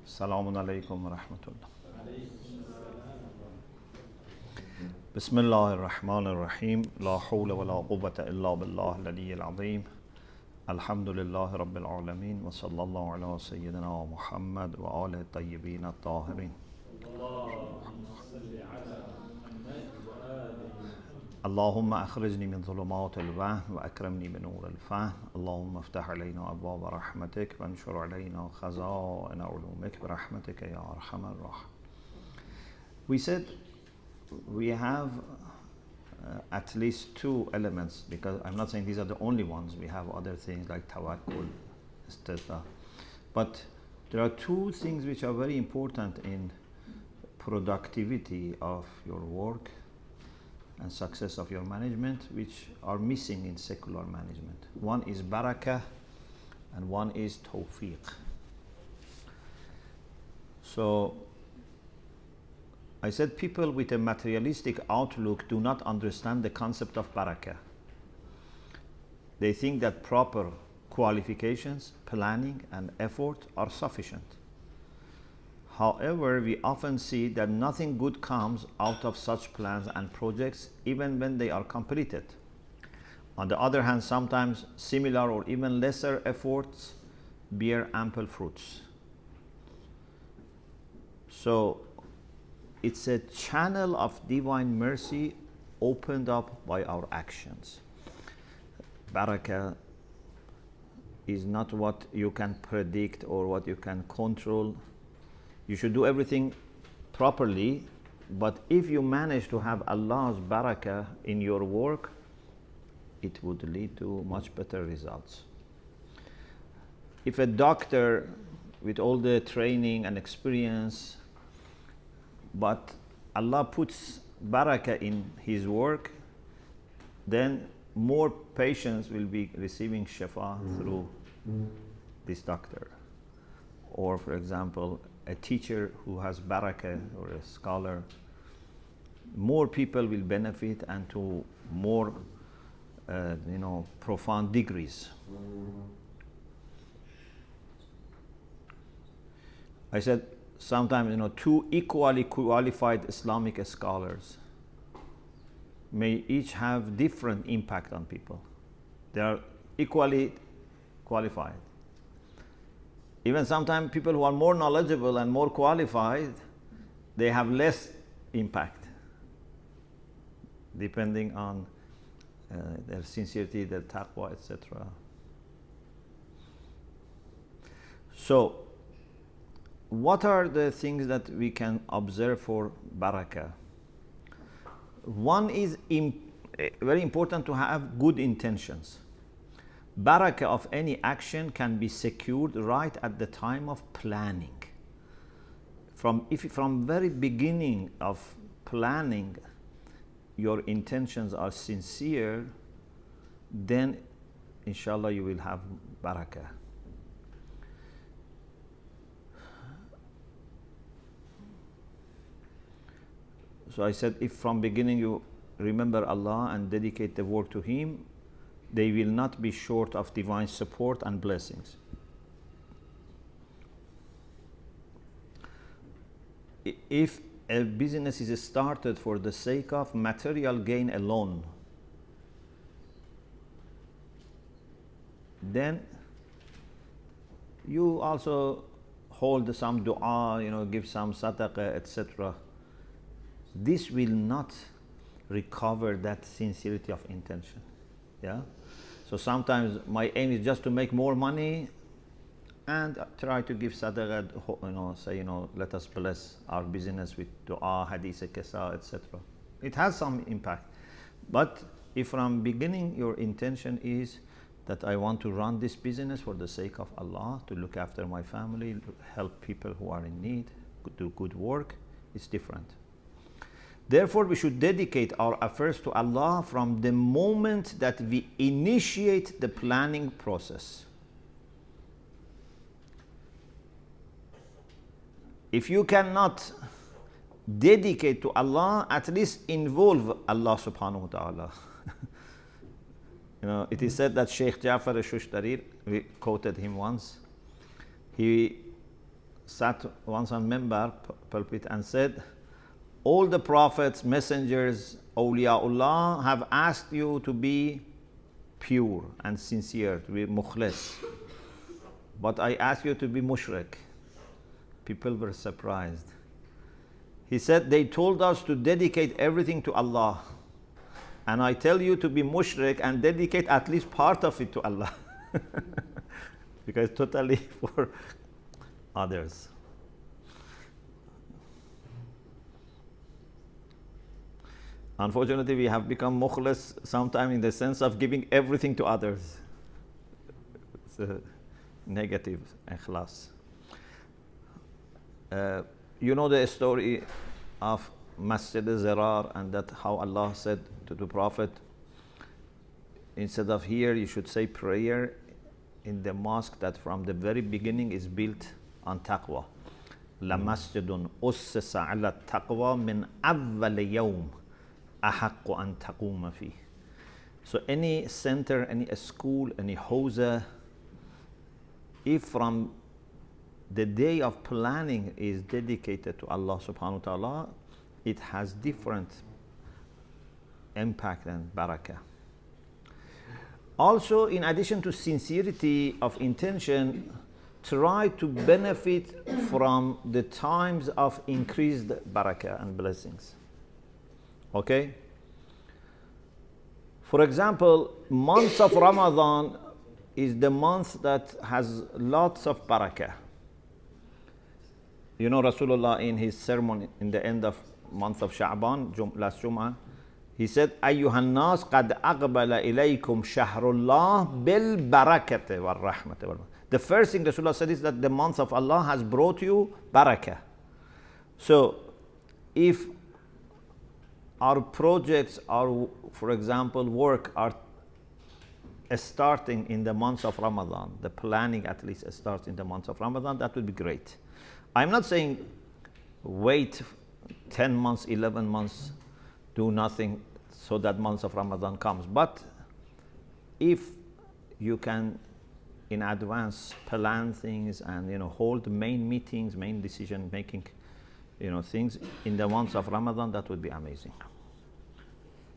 Assalamu alaikum wa rahmatullah. Bismillahir Rahmanir Rahim. La hawla wa la quwwata illa billah al-aliyyil azim. Alhamdulillahi Rabbil Alameen. Wa sallallahu ala Sayyidina Muhammad wa ala tayyibin at-tahirin. اللهم أخرجني من ظلمات الوهم وأكرمني بنور الفهم اللهم افتح علينا أبواب رحمتك وانشر علينا خزائن علومك برحمتك يا أرحم الراحمين. We said we have at least two elements, because I'm not saying these are the only ones. We have other things like tawakkul, istitha. But there are two things which are very important in productivity of your work and success of your management, which are missing in secular management. One is barakah and one is tawfiq. So I said people with a materialistic outlook do not understand the concept of barakah. They think that proper qualifications, planning and effort are sufficient. However, we often see that nothing good comes out of such plans and projects, even when they are completed. On the other hand, sometimes similar or even lesser efforts bear ample fruits. So it's a channel of divine mercy opened up by our actions. Barakah is not what you can predict or what you can control. You should do everything properly, but if you manage to have Allah's barakah in your work, it would lead to much better results. If a doctor with all the training and experience, but Allah puts barakah in his work, then more patients will be receiving shifa through this doctor. Or for example, a teacher who has barakah, or a scholar, more people will benefit and to more profound degrees. I said sometimes two equally qualified Islamic scholars may each have different impact on people. They are equally qualified. Even sometimes people who are more knowledgeable and more qualified, they have less impact, depending on their sincerity, their taqwa, etc. So, what are the things that we can observe for barakah? One is very important to have good intentions. Barakah of any action can be secured right at the time of planning. If from very beginning of planning your intentions are sincere, then inshallah you will have barakah. So I said, if from beginning you remember Allah and dedicate the work to Him, they will not be short of divine support and blessings. If a business is started for the sake of material gain alone, then you also hold some dua, give some sadaqah, etc. This will not recover that sincerity of intention. Yeah. So sometimes my aim is just to make more money and try to give sadaqah, say, let us bless our business with dua, hadith, kasa, etc. It has some impact. But if from beginning your intention is that I want to run this business for the sake of Allah, to look after my family, help people who are in need, do good work, it's different. Therefore, we should dedicate our affairs to Allah from the moment that we initiate the planning process. If you cannot dedicate to Allah, at least involve Allah subhanahu wa ta'ala. It is said that Sheikh Ja'far al-Shushtari, we quoted him once, he sat once on member pulpit and said, all the prophets, messengers, awliyaullah have asked you to be pure and sincere, to be mukhlis. But I ask you to be mushrik. People were surprised. He said, they told us to dedicate everything to Allah. And I tell you to be mushrik and dedicate at least part of it to Allah. Because totally for others. Unfortunately, we have become mukhlis sometimes in the sense of giving everything to others. It's a negative ikhlas. You know the story of Masjid Zirar, and that how Allah said to the Prophet, instead of here you should say prayer in the mosque that from the very beginning is built on taqwa. لَمَسْجِدٌ أُسِّسَ عَلَى التَّقْوَى مِنْ أَوَّلِ يَوْمٍ أَحَقُّ أَن تَقُومَ فِيهِ. So any center, any school, any hawza, if from the day of planning is dedicated to Allah subhanahu wa ta'ala, it has different impact and barakah. Also, in addition to sincerity of intention, try to benefit from the times of increased barakah and blessings. Okay? For example, month of Ramadan is the month that has lots of barakah. You know, Rasulullah in his sermon in the end of month of Sha'ban, last Jum'ah, he said, أَيُّهَا النَّاسِ قَدْ أَقْبَلَ إِلَيْكُمْ شَهْرُ اللَّهِ بِالْبَرَكَةِ وَالرَّحْمَةِ. The first thing Rasulullah said is that the month of Allah has brought you barakah. So, if our projects, our, for example, work are starting in the month of Ramadan, the planning at least starts in the month of Ramadan, that would be great. I'm not saying wait 10 months, 11 months, do nothing so that month of Ramadan comes. But if you can in advance plan things and hold main meetings, main decision making things in the months of Ramadan, that would be amazing.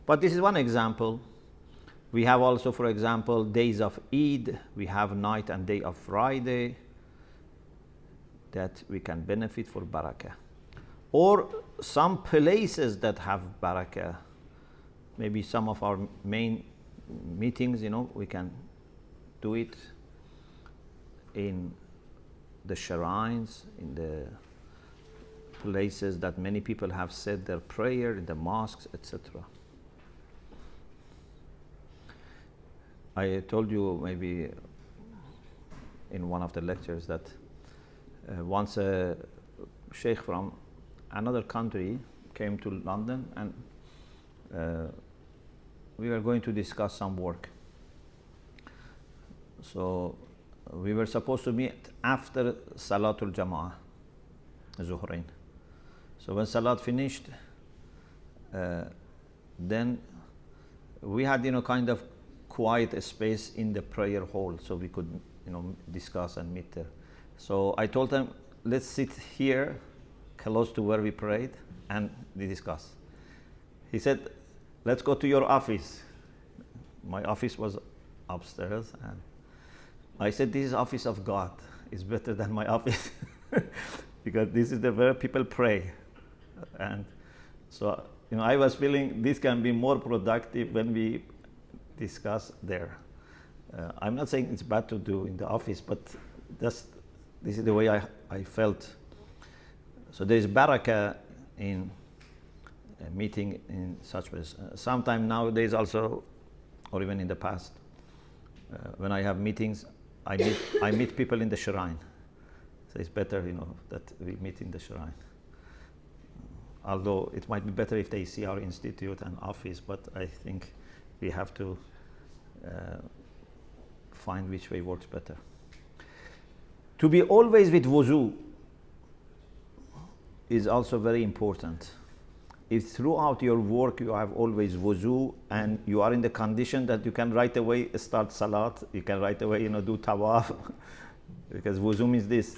But this is one example. We have also, for example, days of Eid. We have night and day of Friday that we can benefit for barakah. Or some places that have barakah. Maybe some of our main meetings, we can do it in the shrines, in the places that many people have said their prayer, in the mosques, etc. I told you maybe in one of the lectures that once a Sheikh from another country came to London, and we were going to discuss some work. So we were supposed to meet after Salatul Jama'ah, Zuhrain. So when Salat finished, then we had kind of quiet space in the prayer hall, so we could discuss and meet there. So I told them, let's sit here close to where we prayed and we discuss. He said, let's go to your office. My office was upstairs, and I said, this is office of God. It's better than my office because this is the where people pray. And so I was feeling this can be more productive when we discuss there. I'm not saying it's bad to do in the office, but this is the way I felt. So there is barakah in a meeting in such ways. Sometime nowadays also, or even in the past, when I have meetings, I meet people in the shrine. So it's better, that we meet in the shrine. Although it might be better if they see our institute and office, but I think we have to find which way works better. To be always with wuzu is also very important. If throughout your work you have always wuzu and you are in the condition that you can right away start salat, you can right away do tawaf, because wuzu means this.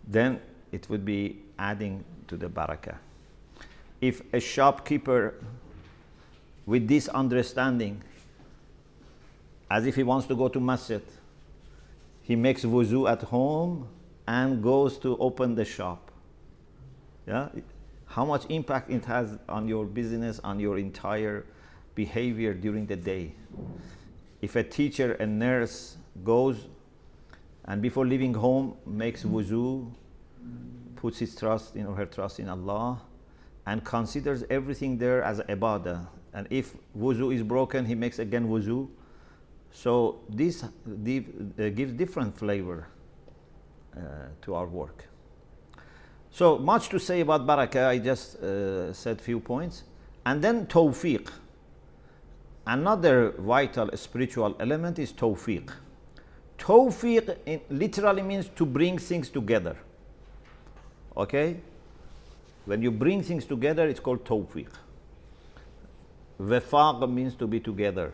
then it would be adding to the barakah. If a shopkeeper with this understanding, as if he wants to go to masjid, he makes wuzu at home and goes to open the shop. Yeah? How much impact it has on your business, on your entire behavior during the day. If a teacher, a nurse goes and before leaving home makes wuzu, puts his trust in or her trust in Allah, and considers everything there as ibadah. And if wuzu is broken, he makes again wuzu. So this gives different flavor to our work. So much to say about barakah. I just said few points. And then tawfiq. Another vital spiritual element is tawfiq. Tawfiq literally means to bring things together. Okay? When you bring things together, it's called tawfiq. Wifaq means to be together.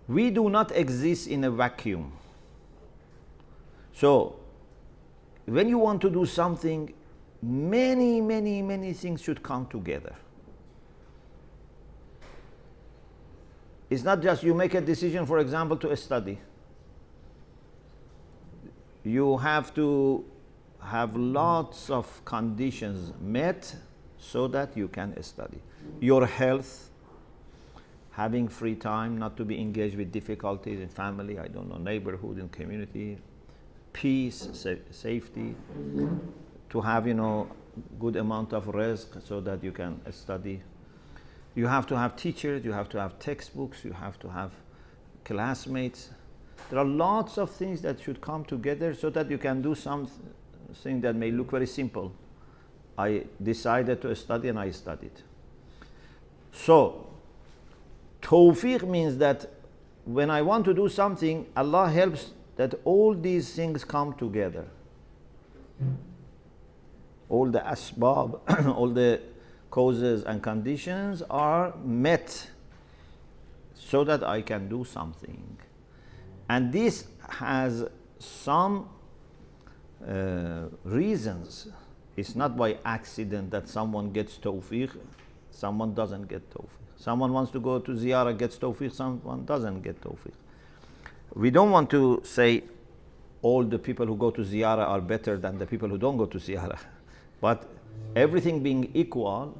We do not exist in a vacuum. So, when you want to do something, many things should come together. It's not just you make a decision, for example, to study. You have to have lots of conditions met so that you can study. Your health, having free time, not to be engaged with difficulties in family, I don't know, neighborhood and community, peace, safety, to have, good amount of risk so that you can study. You have to have teachers, you have to have textbooks, you have to have classmates. There are lots of things that should come together so that you can do something that may look very simple. I decided to study and I studied. So, tawfiq means that when I want to do something, Allah helps that all these things come together. All the asbab, all the causes and conditions are met so that I can do something. And this has some reasons. It's not by accident that someone gets tawfiq, someone doesn't get tawfiq. Someone wants to go to ziyarah, gets tawfiq, someone doesn't get tawfiq. We don't want to say all the people who go to ziyarah are better than the people who don't go to ziyarah. But everything being equal,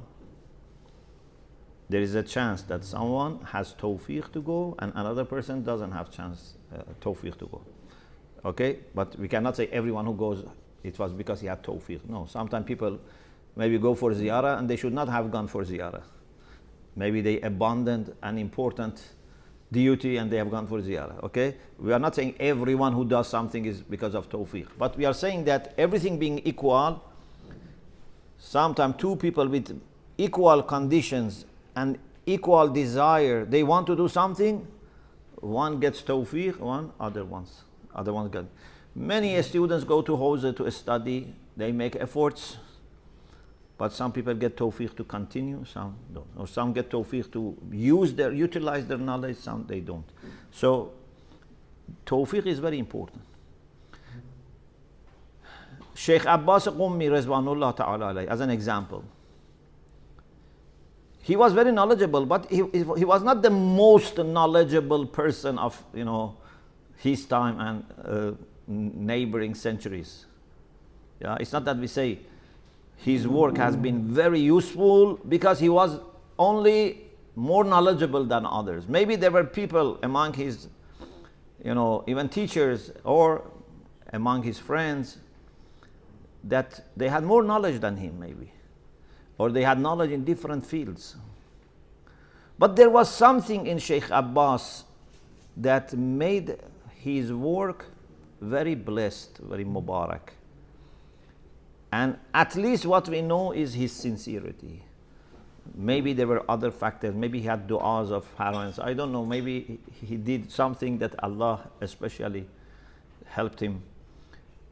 there is a chance that someone has tawfiq to go and another person doesn't have chance tawfiq to go. Okay? But we cannot say everyone who goes, it was because he had tawfiq. No, sometimes people maybe go for ziyarah and they should not have gone for ziyarah. Maybe they abandoned an important duty and they have gone for ziyarah. Okay? We are not saying everyone who does something is because of tawfiq. But we are saying that everything being equal, sometimes two people with equal conditions and equal desire, they want to do something, one gets tawfiq, other ones get. Many students go to Hawza to study, they make efforts, but some people get tawfiq to continue, some don't. Or some get tawfiq to utilize their knowledge, some they don't. So, tawfiq is very important. Sheikh Abbas Qummi Rizwanullah Ta'ala alayhi, as an example. He was very knowledgeable, but he was not the most knowledgeable person of his time and neighboring centuries. Yeah, it's not that we say his work has been very useful because he was only more knowledgeable than others. Maybe there were people among his, even teachers or among his friends that they had more knowledge than him maybe. Or they had knowledge in different fields. But there was something in Sheikh Abbas that made his work very blessed, very mubarak. And at least what we know is his sincerity. Maybe there were other factors. Maybe he had du'as of parents. I don't know. Maybe he did something that Allah especially helped him.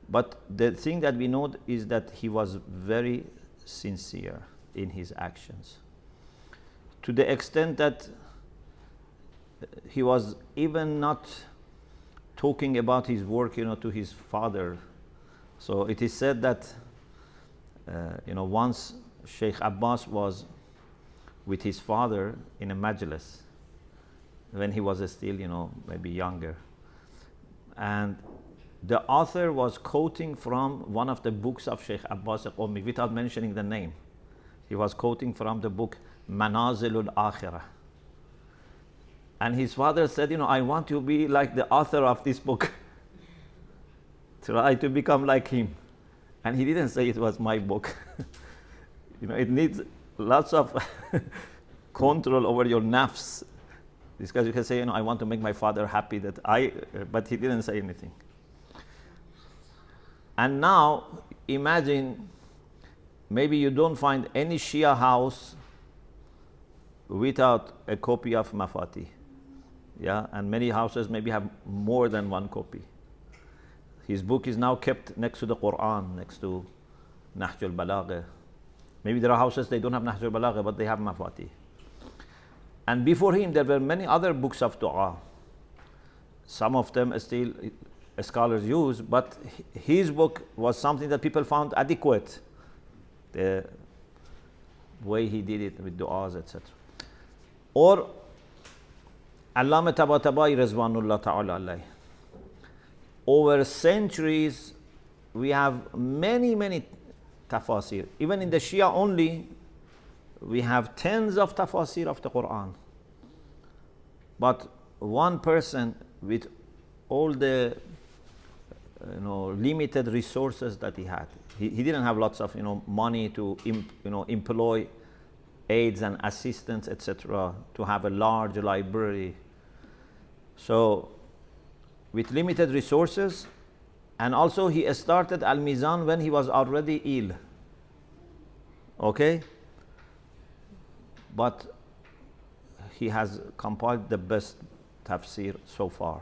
But the thing that we know is that he was very sincere in his actions, to the extent that he was even not talking about his work, to his father. So it is said that once Sheikh Abbas was with his father in a majlis when he was still maybe younger, and the author was quoting from one of the books of Sheikh Abbas al-Qawmi without mentioning the name. He was quoting from the book Manazilul Akhirah. And his father said, I want to be like the author of this book. Try to become like him. And he didn't say it was my book. It needs lots of control over your nafs. Because you can say, I want to make my father happy but he didn't say anything. And now, imagine, maybe you don't find any Shia house without a copy of Mafati. Yeah, and many houses maybe have more than one copy. His book is now kept next to the Quran, next to Nahj al-Balagha. Maybe there are houses they don't have Nahj al-Balagha, but they have Mafati. And before him, there were many other books of dua. Some of them still scholars use, but his book was something that people found adequate. The way he did it with du'as, etc. Or Allama Tabatabai Rizwanullah Ta'ala alayhi. Over centuries, we have many tafasir. Even in the Shia only, we have tens of tafasir of the Quran. But one person with all the limited resources that he had, he didn't have lots of money to employ aides and assistants, etc., to have a large library. So with limited resources, and also he started Al-Mizan when he was already ill. Okay? But he has compiled the best tafsir so far.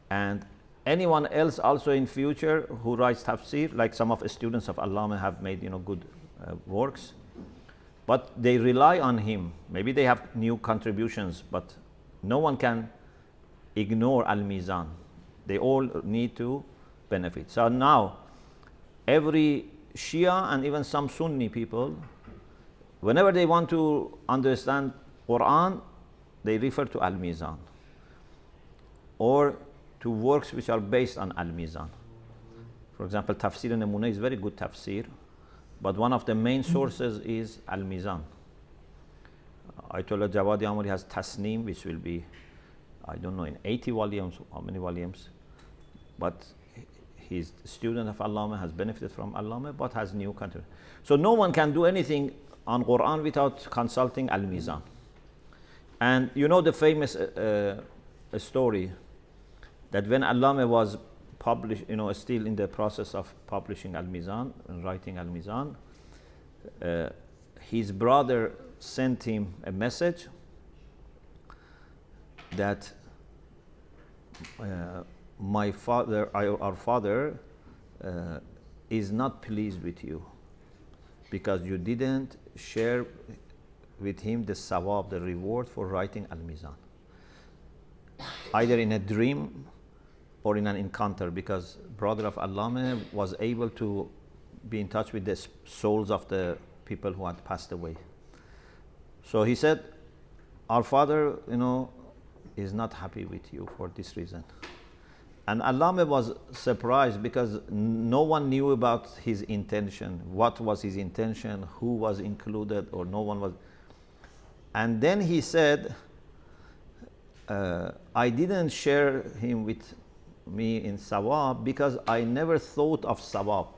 And anyone else also in future who writes tafsir, like some of the students of Allama have made good works, but they rely on him. Maybe they have new contributions, but no one can ignore Al-Mizan. They all need to benefit. So now, every Shia and even some Sunni people, whenever they want to understand Quran, they refer to Al-Mizan or to works which are based on Al-Mizan. For example, Tafsir Namunah is very good tafsir, but one of the main sources is Al-Mizan. Ayatollah Jawadi Amuri has Tasneem, which will be, I don't know, in 80 volumes, how many volumes, but his student of Allama has benefited from Allama, but has new content. So no one can do anything on Quran without consulting Al-Mizan. And the famous story that when Allama was published, still in the process of publishing Al-Mizan and writing Al-Mizan, his brother sent him a message that our father is not pleased with you because you didn't share with him the sawab, the reward for writing Al-Mizan, either in a dream or in an encounter, because brother of Allama was able to be in touch with the souls of the people who had passed away. So he said, our father, is not happy with you for this reason. And Allama was surprised because no one knew about his intention. What was his intention? Who was included? Or no one was. And then he said, I didn't share him with me in sawab because I never thought of sawab.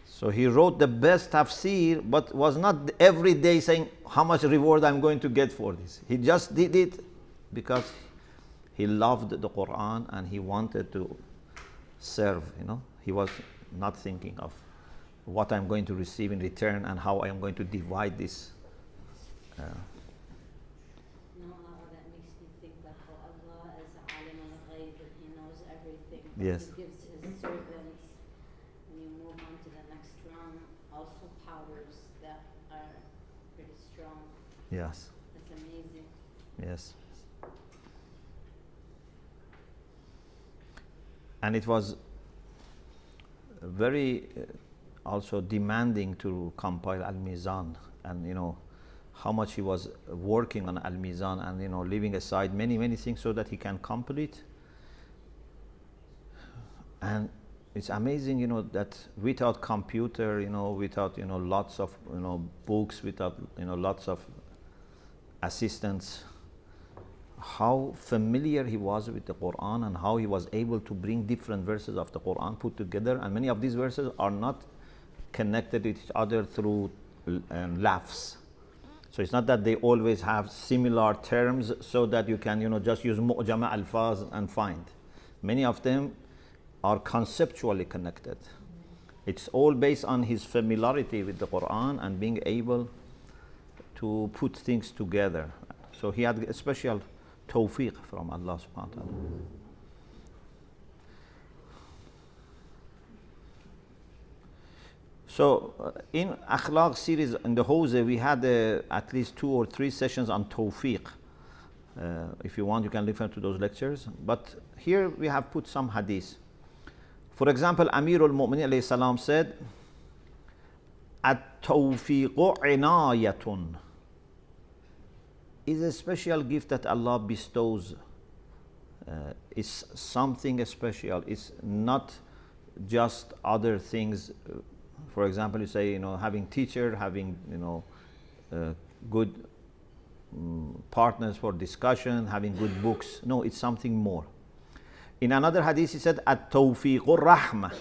So he wrote the best tafsir, but was not every day saying how much reward I'm going to get for this. He just did it because he loved the Quran and he wanted to serve. He was not thinking of what I'm going to receive in return and how I am going to divide this. That makes me think that Allah is alim al-ghayb, that He knows everything. Yes. He gives His servants, when you move on to the next round, also powers that are pretty strong. Yes. That's amazing. Yes. And it was very also demanding to compile Al-Mizan, and how much he was working on Al-Mizan, and leaving aside many things so that he can complete. And it's amazing, that without computer, without lots of books, without lots of assistants, how familiar he was with the Quran, and how he was able to bring different verses of the Quran put together. And many of these verses are not connected with each other through laughs. So it's not that they always have similar terms so that you can just use mu'jama alfaz and find. Many of them are conceptually connected. It's all based on his familiarity with the Quran and being able to put things together. So he had a special tawfiq from Allah subhanahu wa ta'ala. So in Akhlaq series in the Hose, we had at least 2 or 3 sessions on tawfiq. If you want, you can refer to those lectures. But here we have put some hadith. For example, Amirul Mu'minin alayhi salam said, "At-tawfiqu inayatun," is a special gift that Allah bestows. It's something special. It's not just other things. For example, you say, having teacher, having, good partners for discussion, having good books. No, it's something more. In another hadith, he said, "At-tawfiqur rahmah."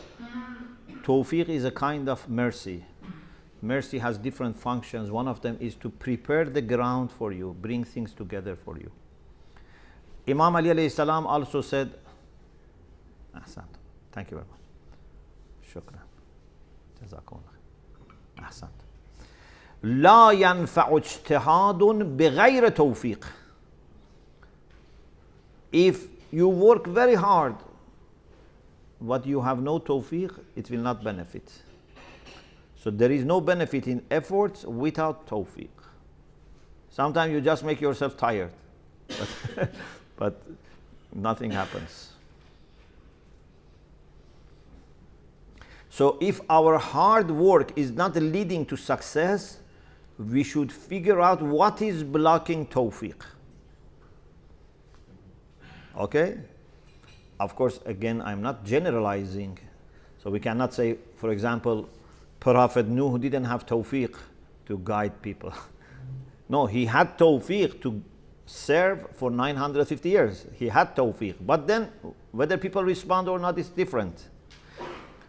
Tawfiq is a kind of mercy. Mercy has different functions. One of them is to prepare the ground for you, bring things together for you. Imam Ali alayhi salam also said, Ahsant. Thank you very much. Shukran. Jazakumullah. Ahsant. لا ينفع اجتهاد بغير توفيق. If you work very hard, but you have no tawfiq, it will not benefit. So there is no benefit in efforts without tawfiq. Sometimes you just make yourself tired, but nothing happens. So if our hard work is not leading to success, we should figure out what is blocking tawfiq. Okay? Of course, again, I'm not generalizing. So we cannot say, for example, Prophet Nuh didn't have tawfiq to guide people. No, he had tawfiq to serve for 950 years. He had tawfiq. But then, whether people respond or not is different.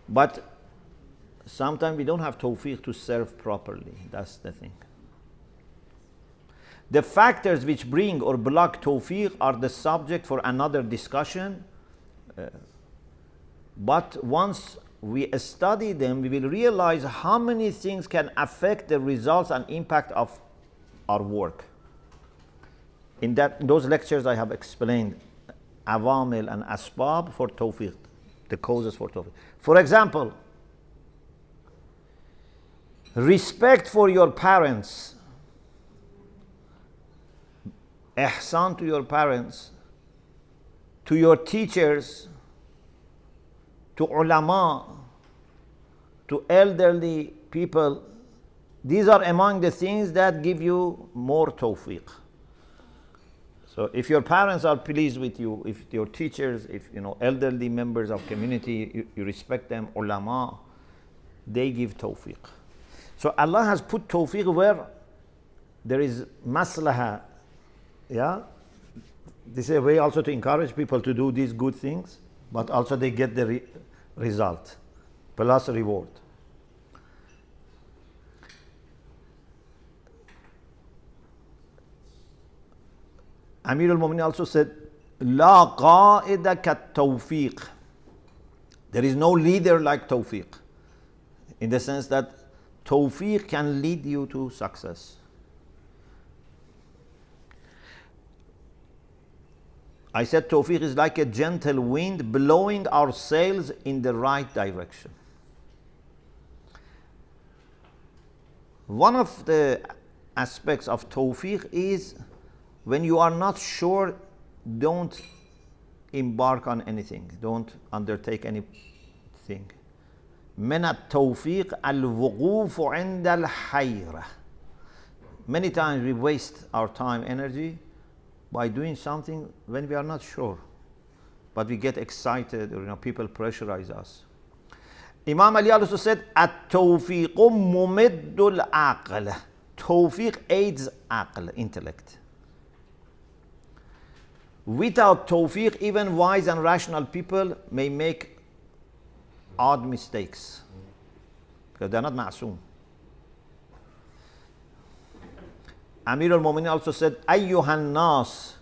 But sometimes we don't have tawfiq to serve properly. That's the thing. The factors which bring or block tawfiq are the subject for another discussion. But once we study them, we will realize how many things can affect the results and impact of our work. In those lectures, I have explained awamil and asbab for tawfiq, the causes for tawfiq. For example, respect for your parents, ihsan to your parents, to your teachers, to ulama, to elderly people. These are among the things that give you more tawfiq. So if your parents are pleased with you, if your teachers, if elderly members of community, you respect them, ulama, they give tawfiq. So Allah has put tawfiq where there is maslaha. Yeah? This is a way also to encourage people to do these good things, but also they get the result plus reward. Amir al-Mu'minin also said, "La qa'ida kat tawfiq." There is no leader like tawfiq, in the sense that tawfiq can lead you to success. I said tawfiq is like a gentle wind blowing our sails in the right direction. One of the aspects of tawfiq is when you are not sure, don't embark on anything, don't undertake anything. من التوفيق الوقوف عند الحيرة. Many times we waste our time, energy by doing something when we are not sure, but we get excited, or people pressurize us. Imam Ali also said, التوفيق ممد العقل. Tawfiq aids aql, intellect. Without tawfiq, even wise and rational people may make odd mistakes because they are not ma'soom. Amir al-Mu'minin also said, Ayyuhan nas,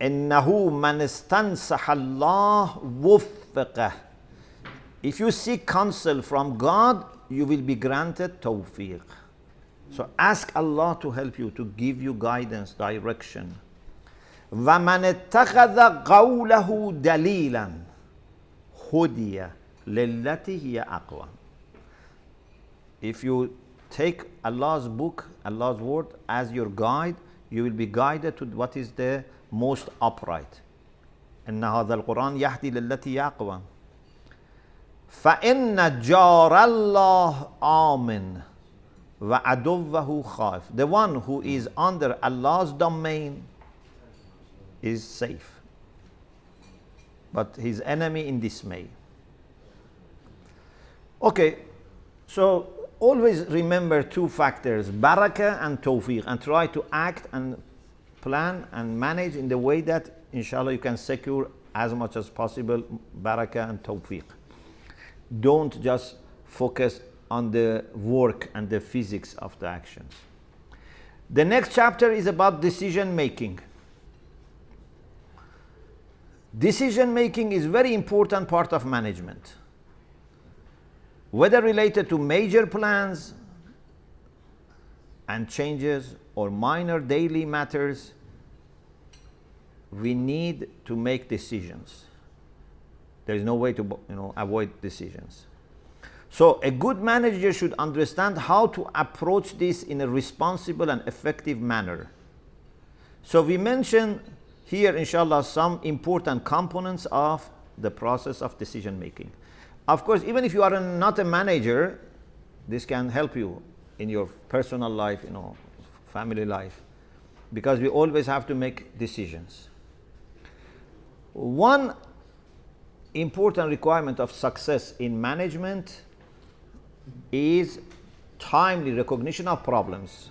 innahu man istansaha Allah wuffiqah. If you seek counsel from God, you will be granted tawfiq. So ask Allah to help you, to give you guidance, direction. وَمَنِ اتَّخَذَ قَوْلَهُ دَلِيلًا هُدِيَ لِلَّتِي هِيَ أَقْوَى. If you take Allah's book, Allah's word as your guide, you will be guided to what is the most upright. إِنَّ هَذَا الْقُرْآنَ يَهْدِي لِلَّتِي أَقْوَى. فَإِنَّ جَارَ اللَّهِ آمِنٌ وَعَدُوَّهُ خَائِفٌ. The one who is under Allah's domain is safe, but his enemy in dismay. Okay, so always remember two factors, barakah and tawfiq, and try to act and plan and manage in the way that inshallah you can secure as much as possible barakah and tawfiq. Don't just focus on the work and the physics of the actions. The next chapter is about decision making. Decision making is very important part of management. Whether related to major plans and changes or minor daily matters, we need to make decisions. There is no way to avoid decisions. So a good manager should understand how to approach this in a responsible and effective manner. So we mentioned here, inshallah, some important components of the process of decision making. Of course, even if you are not a manager, this can help you in your personal life, family life, because we always have to make decisions. One important requirement of success in management is timely recognition of problems.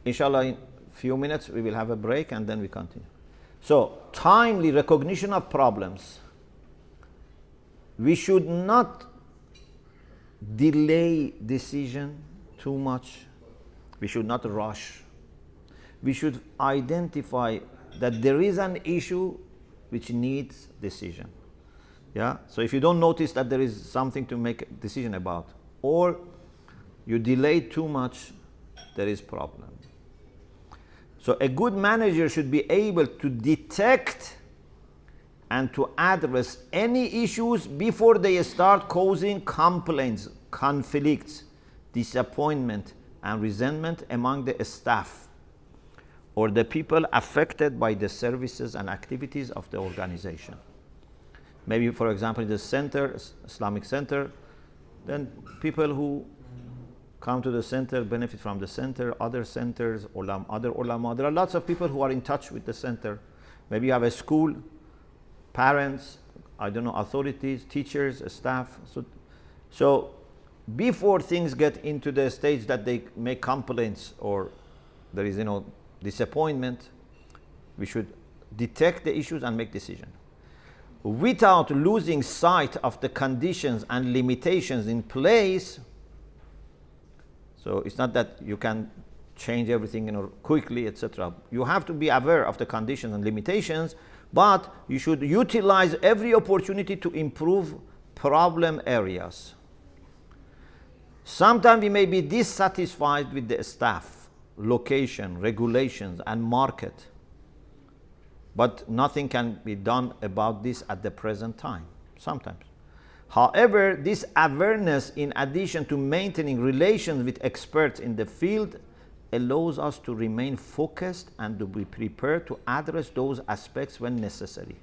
Inshallah, in few minutes we will have a break and then we continue. So, timely recognition of problems. We should not delay decision too much. We should not rush. We should identify that there is an issue which needs decision. Yeah? So if you don't notice that there is something to make a decision about, or you delay too much, there is problem. So a good manager should be able to detect and to address any issues before they start causing complaints, conflicts, disappointment, and resentment among the staff or the people affected by the services and activities of the organization. Maybe, for example, the center, Islamic center, then people who come to the center benefit from the center, other centers, other ulama. There are lots of people who are in touch with the center. Maybe you have a school, parents, authorities, teachers, staff. So before things get into the stage that they make complaints or there is disappointment, we should detect the issues and make decisions without losing sight of the conditions and limitations in place. So it's not that you can change everything quickly, etc. You have to be aware of the conditions and limitations, but you should utilize every opportunity to improve problem areas. Sometimes we may be dissatisfied with the staff, location, regulations, and market, but nothing can be done about this at the present time, sometimes. However, this awareness, in addition to maintaining relations with experts in the field, allows us to remain focused and to be prepared to address those aspects when necessary.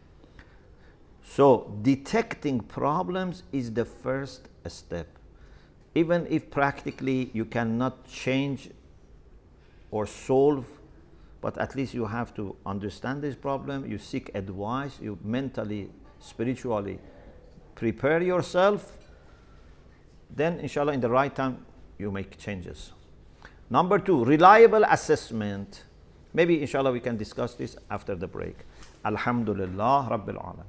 So detecting problems is the first step. Even if practically you cannot change or solve, but at least you have to understand this problem, you seek advice, you mentally, spiritually prepare yourself, then inshallah in the right time you make changes. Number 2, reliable assessment. Maybe inshallah we can discuss this after the break. Alhamdulillah Rabbil Alamin.